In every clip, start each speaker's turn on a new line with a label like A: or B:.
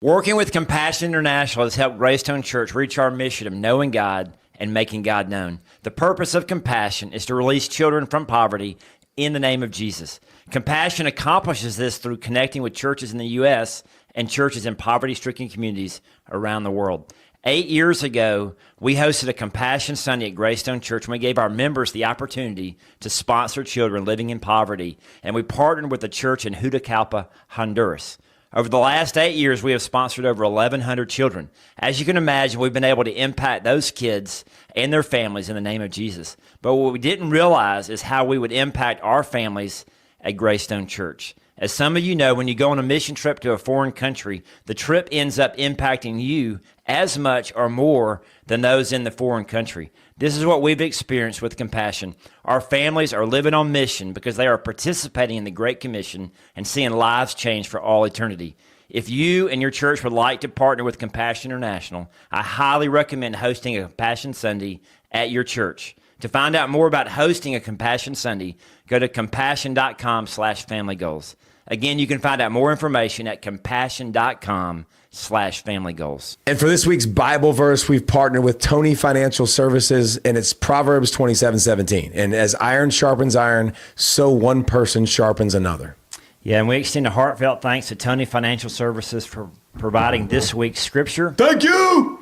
A: Working with Compassion International has helped Graystone Church reach our mission of knowing God and making God known. The purpose of Compassion is to release children from poverty in the name of Jesus. Compassion accomplishes this through connecting with churches in the U.S. and churches in poverty-stricken communities around the world. 8 years ago, we hosted a Compassion Sunday at Graystone Church, and we gave our members the opportunity to sponsor children living in poverty, and we partnered with a church in Juticalpa, Honduras. Over the last 8 years, we have sponsored over 1,100 children. As you can imagine, we've been able to impact those kids and their families in the name of Jesus. But what we didn't realize is how we would impact our families at Graystone Church. As some of you know, when you go on a mission trip to a foreign country, the trip ends up impacting you as much or more than those in the foreign country. This is what we've experienced with Compassion. Our families are living on mission because they are participating in the Great Commission and seeing lives change for all eternity. If you and your church would like to partner with Compassion International, I highly recommend hosting a Compassion Sunday at your church. To find out more about hosting a Compassion Sunday, go to compassion.com/familygoals. Again, you can find out more information at compassion.com/familygoals.
B: And for this week's Bible verse, we've partnered with Tony Financial Services, and it's Proverbs 27:17. And as iron sharpens iron, so one person sharpens another.
A: Yeah, and we extend a heartfelt thanks to Tony Financial Services for providing this week's scripture.
B: Thank you!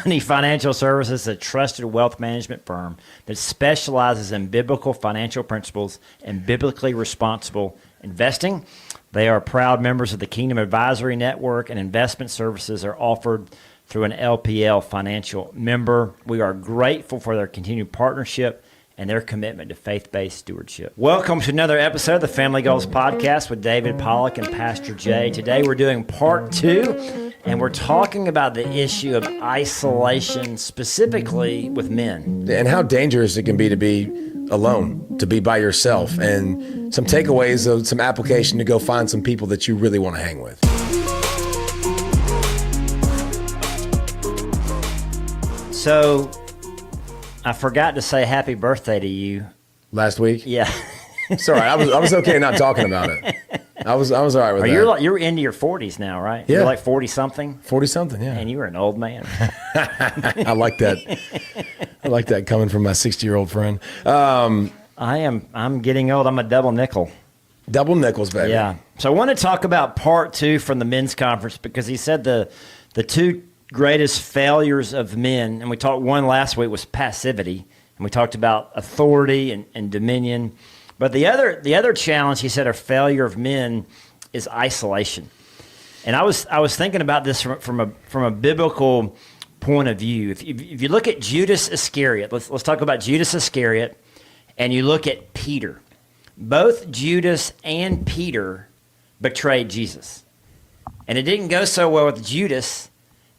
A: Tony Financial Services is a trusted wealth management firm that specializes in biblical financial principles and biblically responsible investing. They are proud members of the Kingdom Advisory Network, and investment services are offered through an LPL financial member. We are grateful for their continued partnership and their commitment to faith-based stewardship. Welcome to another episode of the Family Goals Podcast with David Pollack and Pastor J. Today we're doing part 2, and we're talking about the issue of isolation, specifically with men.
B: And how dangerous it can be to be alone, to be by yourself, and some takeaways of some application to go find some people that you really want to hang with.
A: So, I forgot to say happy birthday to you.
B: Last week?
A: Yeah.
B: Sorry, I was okay not talking about it. I was all right with that.
A: You're into your 40s now, right?
B: Yeah.
A: You're like 40-something?
B: 40-something, yeah.
A: And you were an old man.
B: I like that. I like that coming from my 60-year-old friend.
A: I'm getting old. I'm a double nickel.
B: Double nickels, baby.
A: Yeah. So I want to talk about part 2 from the men's conference, because he said the two greatest failures of men, and we talked one last week, was passivity, and we talked about authority and dominion. But the other challenge, he said, a failure of men is isolation. And I was thinking about this from a biblical point of view. If you look at Judas Iscariot, let's talk about Judas Iscariot, and you look at Peter. Both Judas and Peter betrayed Jesus. And it didn't go so well with Judas,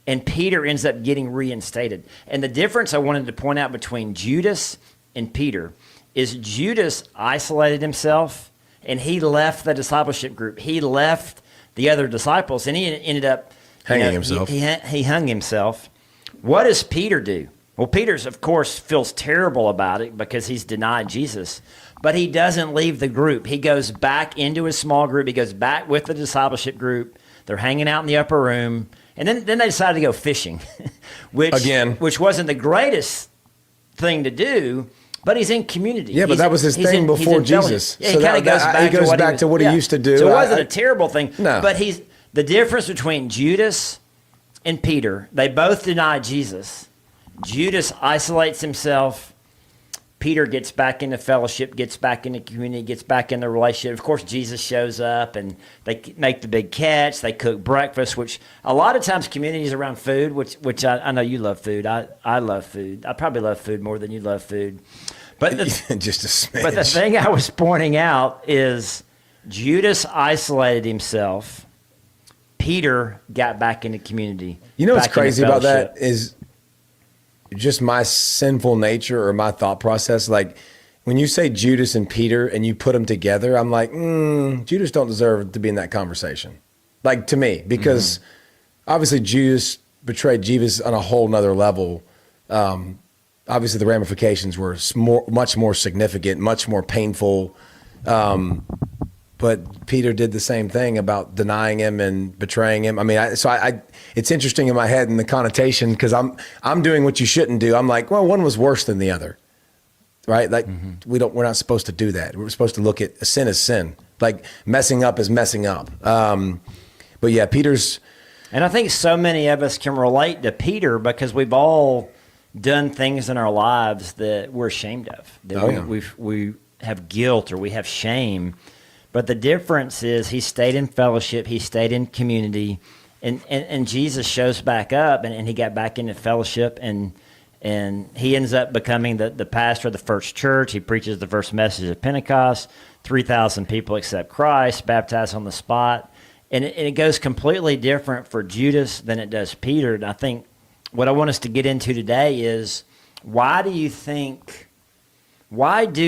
A: and Peter ends up getting reinstated. And the difference I wanted to point out between Judas and Peter is Judas isolated himself, and he left the discipleship group. He left the other disciples, and he ended up
B: hanging himself.
A: He hung himself. What does Peter do? Well, Peter's, of course, feels terrible about it because he's denied Jesus, but he doesn't leave the group. He goes back into his small group. He goes back with the discipleship group. They're hanging out in the upper room, and then they decided to go fishing, which wasn't the greatest thing to do. But he's in community.
B: Yeah, but that was his thing before Jesus.
A: Yeah, he kind of goes back
B: to what he used to do.
A: So it wasn't a terrible thing.
B: No.
A: But the difference between Judas and Peter, they both denied Jesus. Judas isolates himself. Peter gets back into fellowship, gets back into community, gets back into relationship. Of course, Jesus shows up, and they make the big catch. They cook breakfast, which a lot of times communities around food, which I know you love food. I love food. I probably love food more than you love food. But
B: just a smidge.
A: But the thing I was pointing out is Judas isolated himself. Peter got back into community.
B: You know what's crazy about that is just my sinful nature or my thought process. Like when you say Judas and Peter and you put them together, I'm like, Judas don't deserve to be in that conversation. Like to me, because obviously Judas betrayed Jesus on a whole nother level. Obviously the ramifications were much more significant, much more painful. but Peter did the same thing about denying him and betraying him. I mean, it's interesting in my head in the connotation because I'm doing what you shouldn't do. I'm like, well, one was worse than the other, right? Like we're not supposed to do that. We're supposed to look at a sin as sin. Like messing up is messing up. But yeah, Peter's.
A: And I think so many of us can relate to Peter because we've all done things in our lives that we're ashamed of. That we have guilt or we have shame. But the difference is he stayed in fellowship, he stayed in community, and Jesus shows back up and he got back into fellowship and he ends up becoming the pastor of the first church. He preaches the first message of Pentecost. 3,000 people accept Christ, baptized on the spot. And it goes completely different for Judas than it does Peter. And I think what I want us to get into today is why do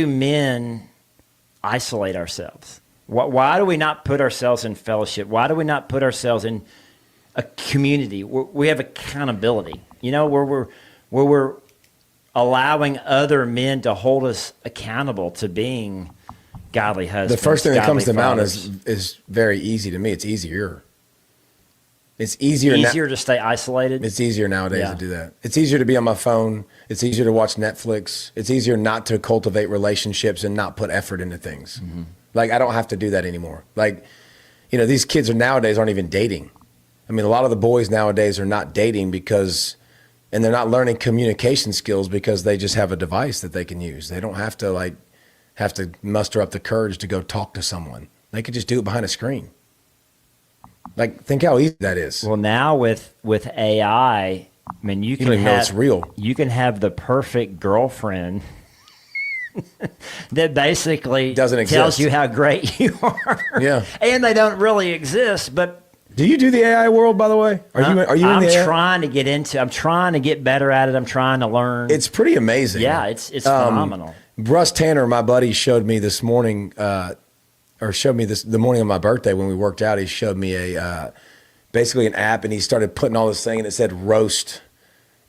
A: men isolate ourselves? Why do we not put ourselves in fellowship? Why do we not put ourselves in a community where we have accountability? You know, where we're allowing other men to hold us accountable to being godly husbands.
B: The first thing that comes to mind
A: fathers.
B: is very easy to me. It's easier. It's easier
A: to stay isolated.
B: It's easier nowadays to do that. It's easier to be on my phone. It's easier to watch Netflix. It's easier not to cultivate relationships and not put effort into things. Mm-hmm. Like I don't have to do that anymore. Like, you know, these kids nowadays aren't even dating. I mean, a lot of the boys nowadays are not dating and they're not learning communication skills because they just have a device that they can use. They don't have to muster up the courage to go talk to someone. They could just do it behind a screen. Like, think how easy that is.
A: Well, now with AI, I mean, you
B: don't even know it's real.
A: You can have the perfect girlfriend that basically tells you how great you are. Yeah, and they don't really exist. But
B: do you do the AI world, by the way? Are you? I'm
A: trying to get into. I'm trying to get better at it. I'm trying to learn.
B: It's pretty amazing.
A: Yeah, it's phenomenal.
B: Russ Tanner, my buddy, showed me this morning. The morning of my birthday when we worked out, he showed me basically an app, and he started putting all this thing, and it said roast,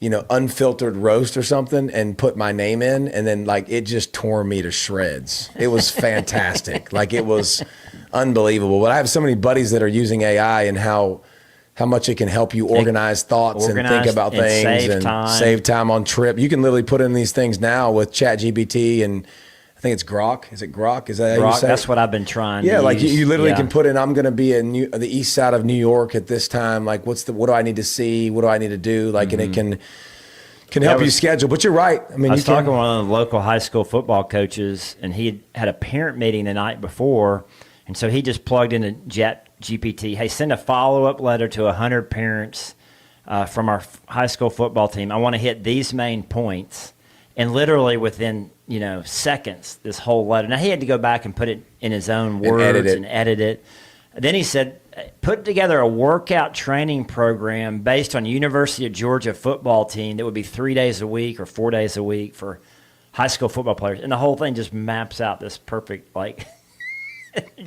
B: unfiltered roast or something, and put my name in, and then it just tore me to shreds. It was fantastic. It was unbelievable. But I have so many buddies that are using AI and how much it can help you organize thoughts and think about things and save time on trip. You can literally put in these things now with ChatGPT and I think it's Grok. Is it Grok? Is that how you say it?
A: That's what I've been trying to use.
B: You literally can put in, I'm going to be in the east side of New York at this time. What do I need to see? What do I need to do? And it can help you schedule. But you're right. I mean,
A: I was talking to one of the local high school football coaches, and he had a parent meeting the night before, and so he just plugged into ChatGPT. Hey, send a follow-up letter to 100 parents from our high school football team. I want to hit these main points. And literally within, seconds, this whole letter. Now, he had to go back and put it in his own words and edit it. Then he said, put together a workout training program based on University of Georgia football team that would be 3 days a week or 4 days a week for high school football players. And the whole thing just maps out this perfect,
B: I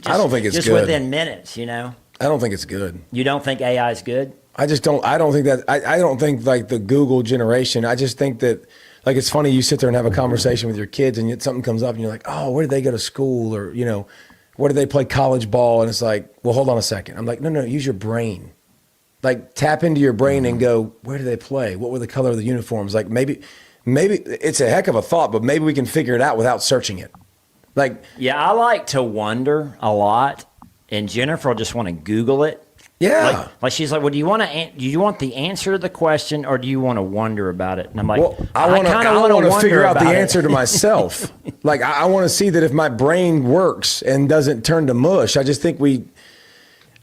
B: don't think it's
A: just
B: good.
A: Within minutes,
B: I don't think it's good.
A: You don't think AI is good?
B: I don't think that. I don't think the Google generation. I just think that. It's funny, you sit there and have a conversation with your kids and yet something comes up and you're like, oh, where did they go to school? Or, where did they play college ball? And it's like, well, hold on a second. I'm like, no, use your brain. Tap into your brain and go, where did they play? What were the color of the uniforms? Maybe it's a heck of a thought, but maybe we can figure it out without searching it.
A: Yeah, I like to wonder a lot, and Jennifer will just want to Google it.
B: Yeah.
A: She's like, well, do you want the answer to the question or do you want to wonder about it? And I'm like,
B: well, I want to figure out the answer to myself. I want to see that if my brain works and doesn't turn to mush. I just think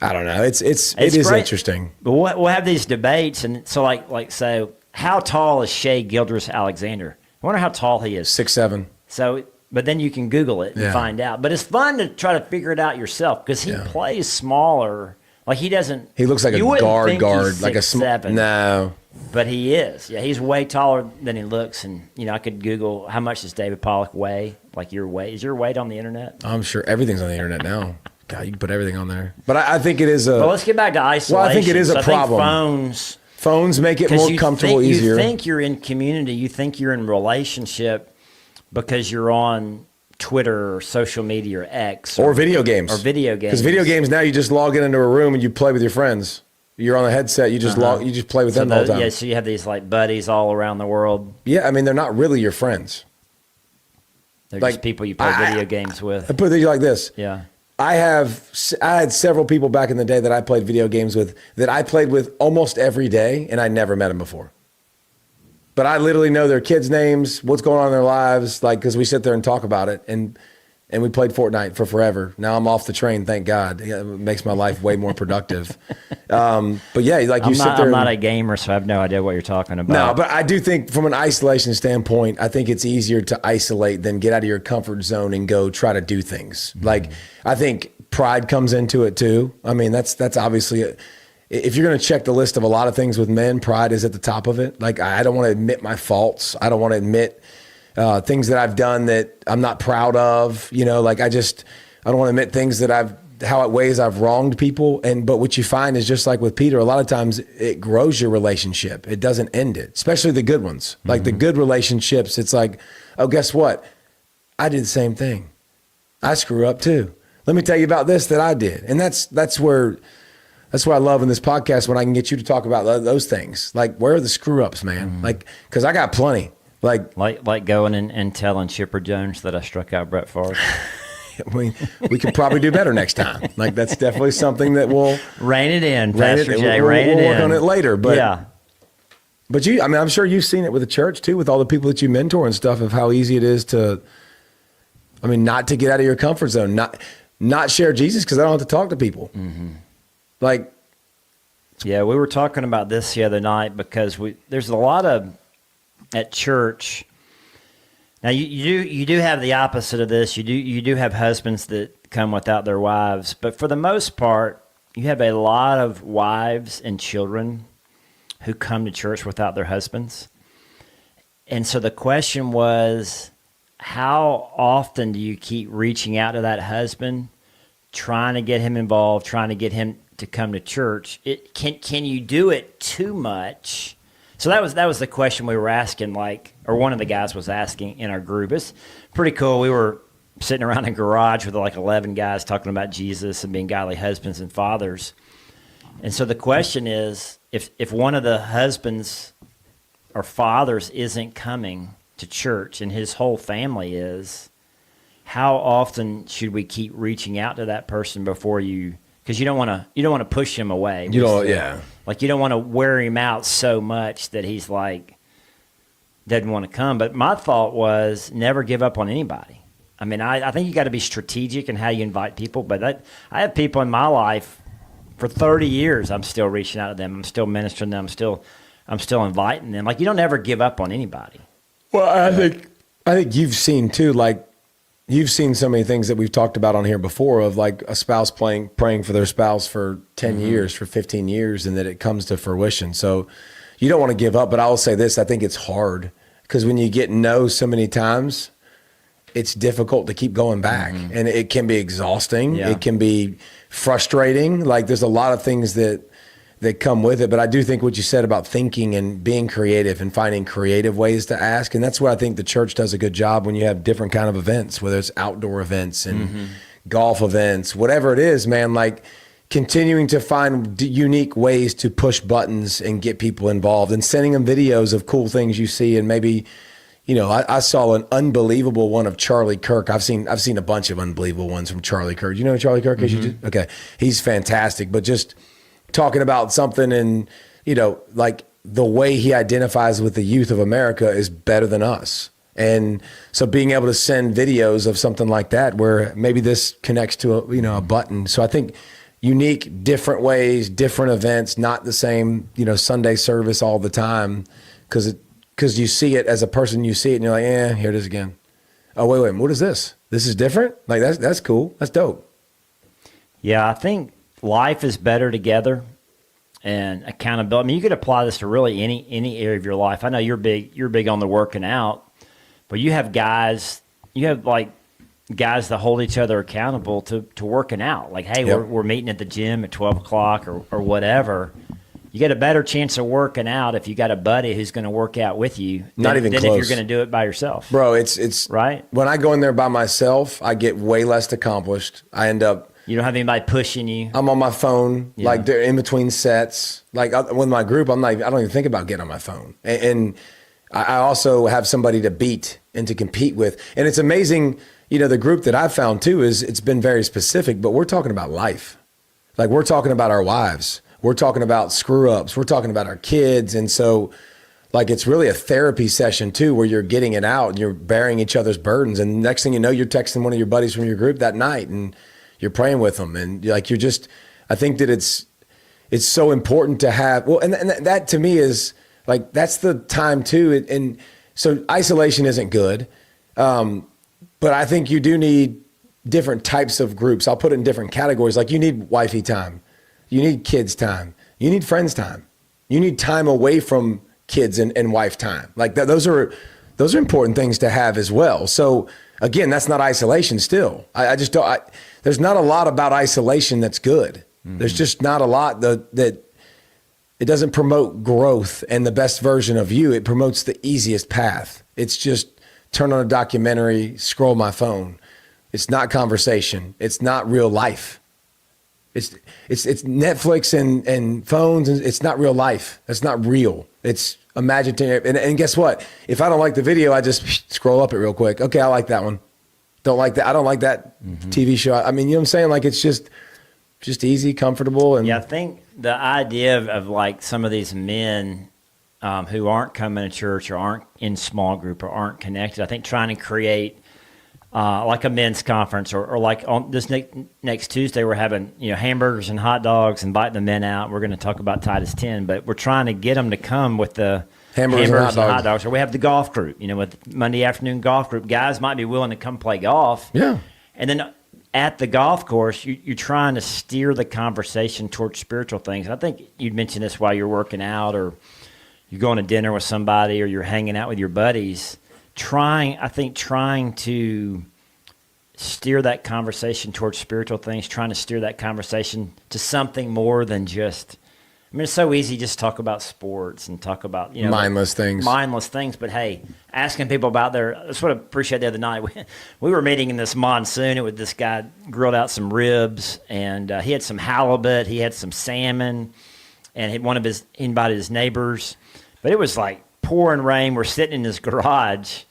B: I don't know. It is interesting.
A: But we'll have these debates. And so so how tall is Shea Gildress-Alexander? I wonder how tall he is.
B: 6'7".
A: So, but then you can Google it and find out. But it's fun to try to figure it out yourself because he plays smaller. He doesn't.
B: He looks like a guard, like a
A: 6'7".
B: No,
A: but he is. Yeah, he's way taller than he looks. And I could Google how much does David Pollack weigh? Your weight is your weight on the internet?
B: I'm sure everything's on the internet now. God, you can put everything on there. But I think it is a.
A: Well, let's get back to isolation.
B: Well, I think it is a problem. Phones make it more comfortable, easier.
A: You think you're in community. You think you're in relationship because you're on Twitter or social media or X
B: or video games. Because video games now you just log into a room and you play with your friends. You're on a headset. You just you just play with them all the time.
A: Yeah, so you have these like buddies all around the world.
B: Yeah, I mean they're not really your friends.
A: They're just people you play video games with.
B: I put it like this.
A: Yeah.
B: I had several people back in the day that I played video games with that I played with almost every day, and I never met them before. But I literally know their kids' names, what's going on in their lives, like because we sit there and talk about it, and we played Fortnite for forever. Now I'm off the train, thank God. It makes my life way more productive. But yeah, like you sit there.
A: I'm not a gamer, so I have no idea what you're talking about.
B: No, but I do think from an isolation standpoint, I think it's easier to isolate than get out of your comfort zone and go try to do things. Mm-hmm. Like I think pride comes into it too. I mean, that's obviously if you're going to check the list of a lot of things with men, pride is at the top of it. Like I don't want to admit my faults. I don't want to admit things that I've done that I'm not proud of. You know, like I don't want to admit things that ways I've wronged people. But what you find is just like with Peter, a lot of times it grows your relationship. It doesn't end it, especially the good ones. Like the good relationships, it's like, oh, guess what? I did the same thing. I screw up too. Let me tell you about this that I did. And that's where I love in this podcast when I can get you to talk about those things. Like, where are the screw ups, man? Mm-hmm. Like, because I got plenty. Like
A: going and telling Chipper Jones that I struck out Brett Favre.
B: we could probably do better next time. Like, that's definitely something that we'll
A: rein it in, Pastor J. We'll
B: work on it later. But
A: yeah.
B: But I'm sure you've seen it with the church too, with all the people that you mentor and stuff, of how easy it is to, not to get out of your comfort zone, not share Jesus because I don't have to talk to people. Mm-hmm. Like,
A: yeah, we were talking about this the other night because there's a lot of at church. Now you do have the opposite of this. You do have husbands that come without their wives, but for the most part, you have a lot of wives and children who come to church without their husbands. And so the question was, how often do you keep reaching out to that husband, trying to get him involved, trying to get him to come to church? Can you do it too much? So that was the question we were asking, or one of the guys was asking in our group. It's pretty cool. We were sitting around a garage with 11 guys talking about Jesus and being godly husbands and fathers. And so the question is, if one of the husbands or fathers isn't coming to church and his whole family is, how often should we keep reaching out to that person before you? Because you don't want to push him away.
B: You don't, yeah.
A: Like you don't want to wear him out so much that he's doesn't want to come. But my thought was never give up on anybody. I think you got to be strategic in how you invite people. But I have people in my life for 30 years. I'm still reaching out to them. I'm still ministering to them. I'm still inviting them. Like you don't ever give up on anybody. Well,
B: I think you've seen too, you've seen so many things that we've talked about on here before of a spouse praying for their spouse for 10 years, for 15 years, and that it comes to fruition. So you don't want to give up, but I will say this, I think it's hard because when you get no so many times, it's difficult to keep going back and it can be exhausting. Yeah. It can be frustrating. There's a lot of things that come with it. But I do think what you said about thinking and being creative and finding creative ways to ask. And that's what I think the church does a good job when you have different kind of events, whether it's outdoor events and golf events, whatever it is, man, continuing to find unique ways to push buttons and get people involved and sending them videos of cool things you see. And maybe, I saw an unbelievable one of Charlie Kirk. I've seen a bunch of unbelievable ones from Charlie Kirk. You know who Charlie Kirk is? Okay. He's fantastic, but just talking about something and, the way he identifies with the youth of America is better than us. And so being able to send videos of something like that, where maybe this connects to a button. So I think unique, different ways, different events, not the same, Sunday service all the time. Cause you see it as a person, you see it and you're like, here it is again. Oh, wait, what is this? This is different? That's cool. That's dope.
A: Yeah. I think life is better together, and accountability. You could apply this to really any area of your life. I know you're big on the working out, but you have guys that hold each other accountable to working out. Hey, yep. we're meeting at the gym at 12 o'clock or whatever. you get a better chance of working out if you got a buddy who's going to work out with you
B: than
A: if you're going to do it by yourself.
B: Bro, it's
A: right.
B: When I go in there by myself, I get way less accomplished. I end up.
A: You don't have anybody pushing you.
B: I'm on my phone, like they're in between sets. Like with my group, I don't even think about getting on my phone. And I also have somebody to beat and to compete with. And it's amazing, the group that I've found too it's been very specific, but we're talking about life. Like we're talking about our wives. We're talking about screw ups. We're talking about our kids. And so like it's really a therapy session too, where you're getting it out and you're bearing each other's burdens. And next thing you know, you're texting one of your buddies from your group that night and you're praying with them. And like, I think that it's so important to have, and that to me is like, that's the time too. And so isolation isn't good. But I think you do need different types of groups. I'll put it in different categories. Like you need wifey time. You need kids time. You need friends time. You need time away from kids and wife time. Like those are important things to have as well. So again, that's not isolation still. I just don't, there's not a lot about isolation that's good. Mm-hmm. There's just not a lot that it doesn't promote growth and the best version of you. It promotes the easiest path. It's just turn on a documentary, scroll my phone. It's not conversation. It's not real life. It's Netflix and phones. And it's not real life. It's not real. It's imaginative. And guess what? If I don't like the video, I just scroll up it real quick. Okay, I like that one. Don't like that. I don't like that TV show. I mean, you know what I'm saying? Like it's just easy, comfortable. And
A: yeah, I think the idea of like some of these men who aren't coming to church or aren't in small group or aren't connected, I think trying to create like a men's conference or like on this next Tuesday, we're having, hamburgers and hot dogs, inviting the men out. We're going to talk about Titus 10, but we're trying to get them to come with the hamburgers and hot dogs. Or we have the golf group, with Monday afternoon golf group. Guys might be willing to come play golf.
B: Yeah.
A: And then at the golf course, you're trying to steer the conversation towards spiritual things. And I think you'd mentioned this while you're working out or you're going to dinner with somebody or you're hanging out with your buddies. Trying to steer that conversation towards spiritual things, trying to steer that conversation to something more than just, it's so easy just to talk about sports and talk about,
B: mindless things.
A: But hey, asking people about that's what I appreciate the other night. We were meeting in this monsoon. This guy grilled out some ribs and he had some halibut. He had some salmon and he invited his neighbors, but it was like pouring rain. We're sitting in his garage.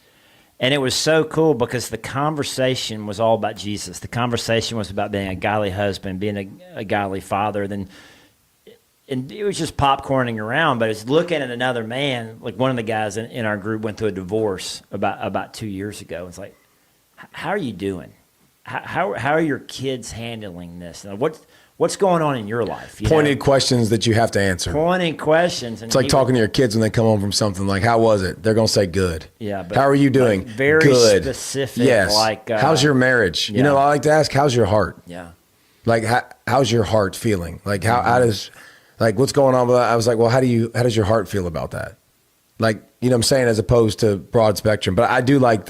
A: And it was so cool because the conversation was all about Jesus. The conversation was about being a godly husband, being a godly father. And it was just popcorning around, but it's looking at another man. Like one of the guys in our group went through a divorce about 2 years ago. It's like, how are you doing? How are your kids handling this? And what's going on in your life?
B: Pointed questions that you have to answer.
A: Pointed questions. And
B: it's like talking to your kids when they come home from something like, how was it? They're going to say good.
A: Yeah. But,
B: how are you doing?
A: Like very
B: good.
A: Specific.
B: Yes.
A: Like,
B: how's your marriage?
A: Yeah.
B: I like to ask, how's your heart?
A: Yeah.
B: Like, how's your heart feeling? Like, how does, like, what's going on with that? I was like, well, how does your heart feel about that? Like, what I'm saying, as opposed to broad spectrum. But I do like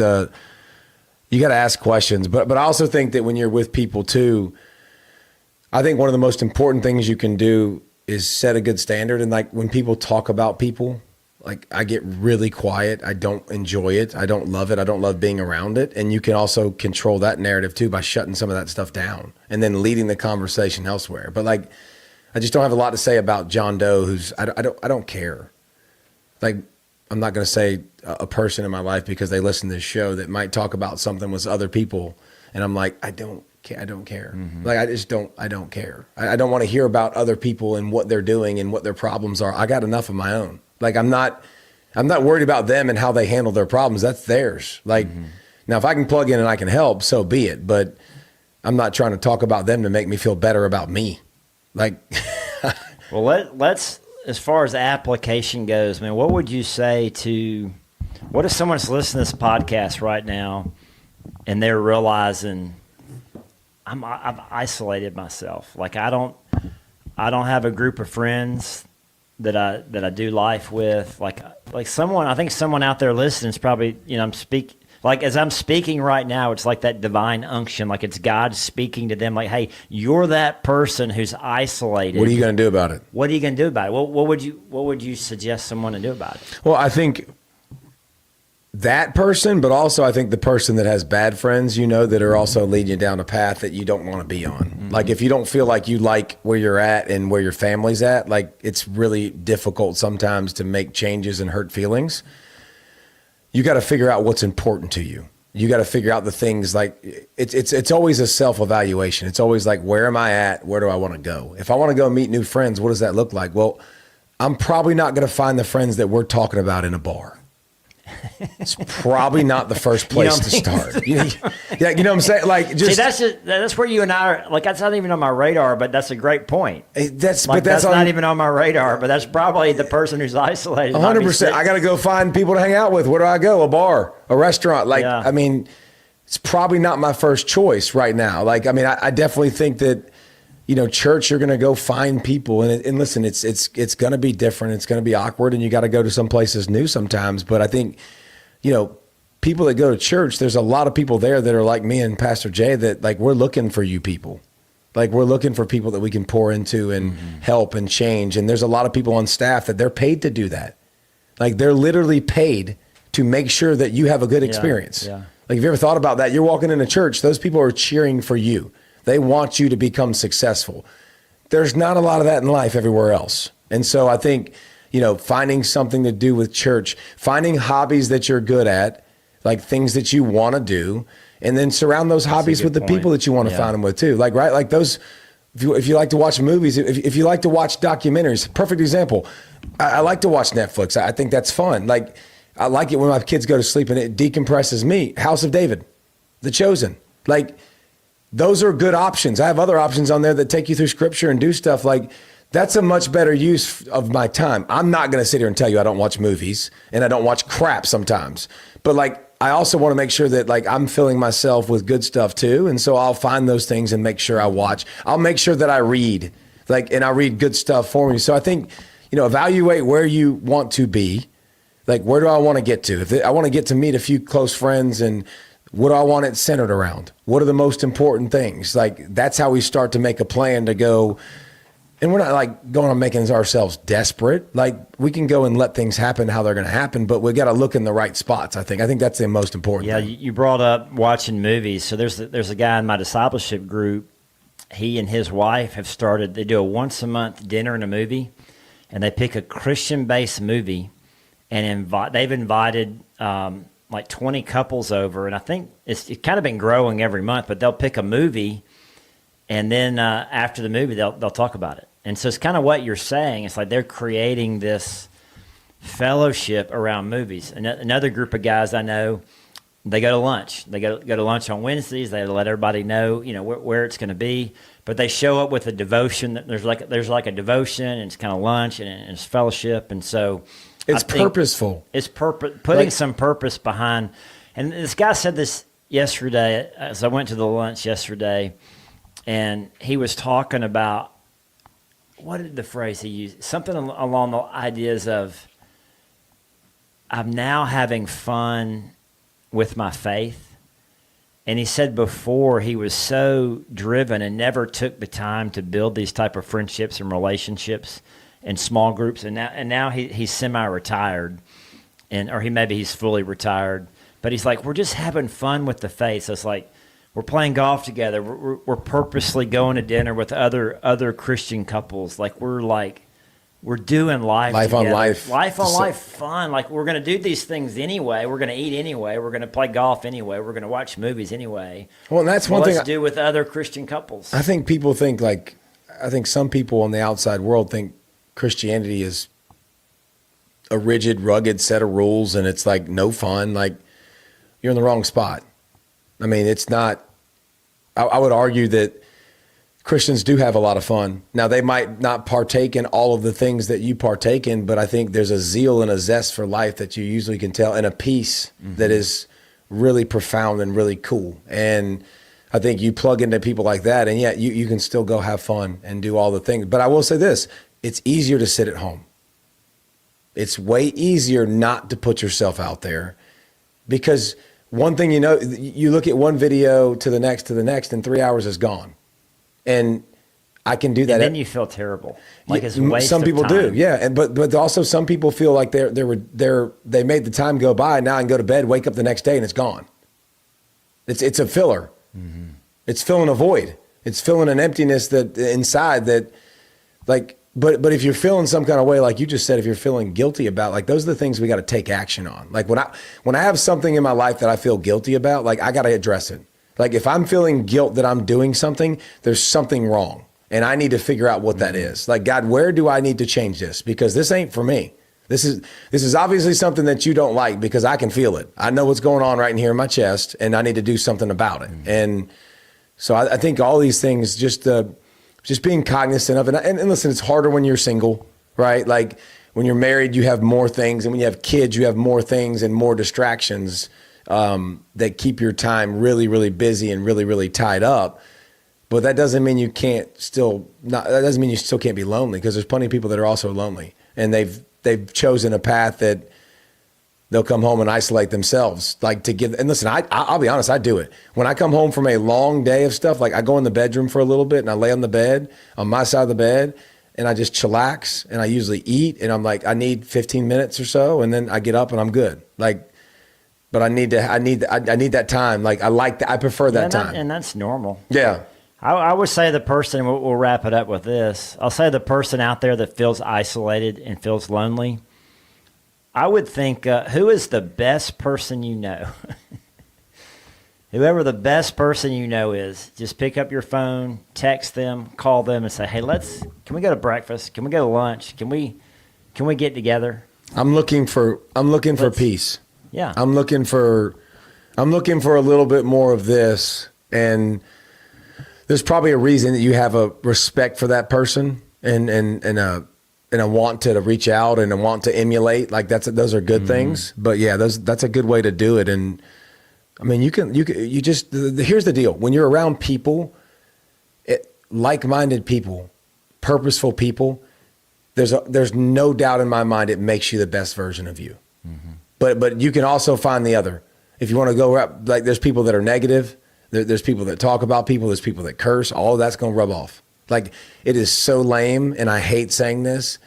B: you got to ask questions. But I also think that when you're with people too, I think one of the most important things you can do is set a good standard. And like when people talk about people, like I get really quiet. I don't enjoy it. I don't love it. I don't love being around it. And you can also control that narrative too by shutting some of that stuff down and then leading the conversation elsewhere. But like, I just don't have a lot to say about John Doe, I don't care. Like, I'm not going to say a person in my life because they listen to this show that might talk about something with other people. And I'm like, I don't care. Mm-hmm. Like, I don't care. I don't want to hear about other people and what they're doing and what their problems are. I got enough of my own. Like, I'm not worried about them and how they handle their problems. That's theirs. Like, now if I can plug in and I can help, so be it. But I'm not trying to talk about them to make me feel better about me. Like,
A: well, let's, as far as the application goes, man, what would you say what if someone's listening to this podcast right now and they're realizing I've isolated myself. Like I don't have a group of friends that I do life with. Like someone, I think someone out there listening is probably, Like as I'm speaking right now, it's like that divine unction, like it's God speaking to them like, hey, you're that person who's isolated.
B: What are you going to do about it?
A: What are you going to do about it? What would you suggest someone to do about it?
B: Well, I think that person, but also I think the person that has bad friends, that are also leading you down a path that you don't want to be on. Mm-hmm. Like if you don't feel like you like where you're at and where your family's at, like it's really difficult sometimes to make changes and hurt feelings. You got to figure out what's important to you. You got to figure out the things like it's always a self-evaluation. It's always like, where am I at? Where do I want to go? If I want to go meet new friends, what does that look like? Well, I'm probably not going to find the friends that we're talking about in a bar. It's probably not the first place to start. You know what I'm saying? Like, just
A: see, that's where you and I are. Like, that's not even on my radar, but that's a great point.
B: That's
A: not even on my radar, but that's probably the person who's isolated.
B: 100%. I got to go find people to hang out with. Where do I go? A bar, a restaurant. Like, I mean, it's probably not my first choice right now. Like, I mean, I definitely think that, church, you're going to go find people, and listen, it's going to be different. It's going to be awkward, and you got to go to some places new sometimes. But I think, people that go to church, there's a lot of people there that are like me and Pastor J that like, we're looking for you people. Like we're looking for people that we can pour into and help and change. And there's a lot of people on staff that they're paid to do that. Like they're literally paid to make sure that you have a good experience. Yeah. Like, have you ever thought about that? You're walking into church, those people are cheering for you. They want you to become successful. There's not a lot of that in life everywhere else. And so I think, finding something to do with church, finding hobbies that you're good at, like things that you want to do, and then surround those hobbies with the people that you want to find them with too. Like, right? Like those, if you like to watch movies, if you like to watch documentaries, perfect example. I like to watch Netflix. I think that's fun. Like, I like it when my kids go to sleep and it decompresses me. House of David, The Chosen. Like, those are good options. I have other options on there that take you through scripture and do stuff like that's a much better use of my time. I'm not going to sit here and tell you I don't watch movies and I don't watch crap sometimes, but like, I also want to make sure that like I'm filling myself with good stuff too. And so I'll find those things and make sure I watch. I'll make sure that I read and I read good stuff for me. So I think, evaluate where you want to be. Like, where do I want to get to? If I want to get to meet a few close friends, and what do I want it centered around? What are the most important things? Like, that's how we start to make a plan to go. And we're not like going on making ourselves desperate. Like, we can go and let things happen how they're going to happen, but we got to look in the right spots. I think that's the most important thing.
A: You brought up watching movies. So there's a guy in my discipleship group. He and his wife have started. They do a once a month dinner and a movie, and they pick a Christian-based movie, and they've invited like 20 couples over, and I think it's kind of been growing every month. But they'll pick a movie, and then after the movie, they'll talk about it. And so it's kind of what you're saying. It's like they're creating this fellowship around movies. Another group of guys I know, they go to lunch. They go to lunch on Wednesdays. They let everybody know, where it's going to be. But they show up with a devotion. There's like a devotion, and it's kind of lunch, and it's fellowship. And so
B: it's purposeful.
A: It's putting some purpose behind. And this guy said this yesterday as I went to the lunch yesterday, and he was talking about, what did the phrase he used? Something along the ideas of, I'm now having fun with my faith. And he said before he was so driven and never took the time to build these type of friendships and relationships in small groups. And now he's semi-retired, or maybe he's fully retired. But he's like, we're just having fun with the faith. So it's like, we're playing golf together. We're purposely going to dinner with other Christian couples. Like we're doing life
B: together. Life
A: on life fun. Like we're going to do these things anyway. We're going to eat anyway. We're going to play golf anyway. We're going to watch movies anyway.
B: Well, and that's one thing.
A: Let's do with other Christian couples.
B: I think people think I think some people in the outside world think Christianity is a rigid, rugged set of rules, and it's like no fun. Like, you're in the wrong spot. I mean, it's not. I would argue that Christians do have a lot of fun. Now, they might not partake in all of the things that you partake in, but I think there's a zeal and a zest for life that you usually can tell, and a peace that is really profound and really cool. And I think you plug into people like that, and yet you can still go have fun and do all the things. But I will say this, it's easier to sit at home. It's way easier not to put yourself out there, because one thing, you look at one video to the next, and 3 hours is gone. And I can do that.
A: And then you feel terrible. Like it's a waste
B: Some
A: of
B: people
A: time.
B: do. Yeah. And, but also some people feel like they made the time go by. Now I can go to bed, wake up the next day and it's gone. It's a filler. Mm-hmm. It's filling a void. It's filling an emptiness that inside that like, but if you're feeling some kind of way, like you just said, if you're feeling guilty about, like, those are the things we got to take action on. Like when I have something in my life that I feel guilty about, like I got to address it. Like if I'm feeling guilt that I'm doing something, there's something wrong and I need to figure out what that is. Like, God, where do I need to change this? Because this ain't for me. This is obviously something that you don't like because I can feel it. I know what's going on right in here in my chest and I need to do something about it. Mm-hmm. And so I think all these things, just being cognizant of it. And listen, it's harder when you're single, right? Like when you're married, you have more things. And when you have kids, you have more things and more distractions that keep your time really, really busy and really, really tied up. But that doesn't mean you still can't be lonely, because there's plenty of people that are also lonely. And they've chosen a path that they'll come home and isolate themselves, like to give. And listen, I'll be honest, I do it. When I come home from a long day of stuff, like I go in the bedroom for a little bit and I lay on the bed, on my side of the bed, and I just chillax and I usually eat. And I'm like, I need 15 minutes or so. And then I get up and I'm good. Like, but I need that time. Like I prefer that time.
A: And that's normal.
B: Yeah.
A: I would say the person, we'll wrap it up with this. I'll say the person out there that feels isolated and feels lonely, I would think, who is the best person you know? Whoever the best person you know is, just pick up your phone, text them, call them, and say, "Hey, can we go to breakfast? Can we go to lunch? Can we get together?" I'm looking for
B: peace.
A: Yeah,
B: I'm looking for a little bit more of this, and there's probably a reason that you have a respect for that person and a want to reach out and a want to emulate. Like those are good things. But yeah, that's a good way to do it. And I mean, here's the deal. When you're around people, like-minded people, purposeful people, there's no doubt in my mind it makes you the best version of you. Mm-hmm. But you can also find the other. If you want to go, like there's people that are negative, there's people that talk about people, there's people that curse, all of that's going to rub off. Like, it is so lame, and I hate saying this.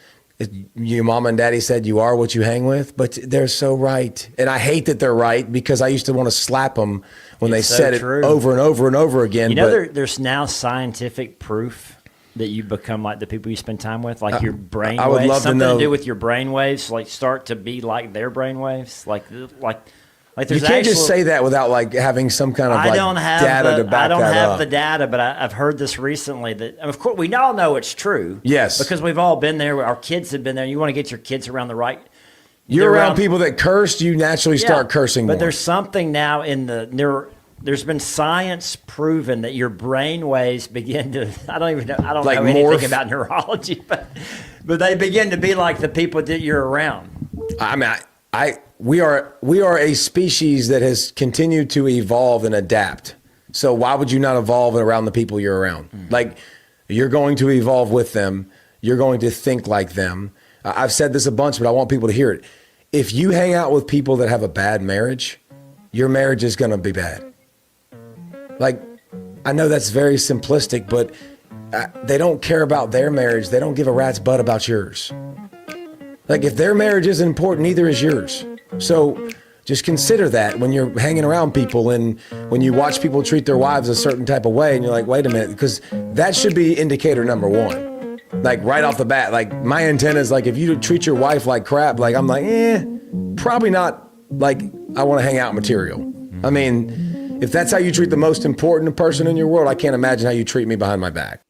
B: Your mom and daddy said you are what you hang with, but they're so right. And I hate that they're right, because I used to want to slap them when they said it over and over and over again.
A: There's now scientific proof that you become like the people you spend time with, like your brain waves.
B: I would love
A: something
B: to know.
A: To do with your brain waves, like start to be like their brain waves, like
B: you can't just say that without like having some kind of data to back that up. I don't have
A: the data, but I've heard this recently that, of course, we all know it's true.
B: Yes.
A: Because we've all been there. Our kids have been there. You want to get your kids around the right.
B: You're around people that cursed, you naturally start cursing more.
A: But there's something now there's been science proven that your brain waves begin to, I don't know anything about neurology, but they begin to be like the people that you're around.
B: I mean, we are a species that has continued to evolve and adapt. So why would you not evolve around the people you're around? Mm. Like, you're going to evolve with them. You're going to think like them. I've said this a bunch, but I want people to hear it. If you hang out with people that have a bad marriage, your marriage is going to be bad. Like, I know that's very simplistic, but they don't care about their marriage. They don't give a rat's butt about yours. Like, if their marriage isn't important, neither is yours. So just consider that when you're hanging around people and when you watch people treat their wives a certain type of way and you're like, wait a minute, because that should be indicator number one. Like, right off the bat, like, my intent is like, if you treat your wife like crap, like, I'm like, probably not like I want to hang out material. I mean, if that's how you treat the most important person in your world, I can't imagine how you treat me behind my back.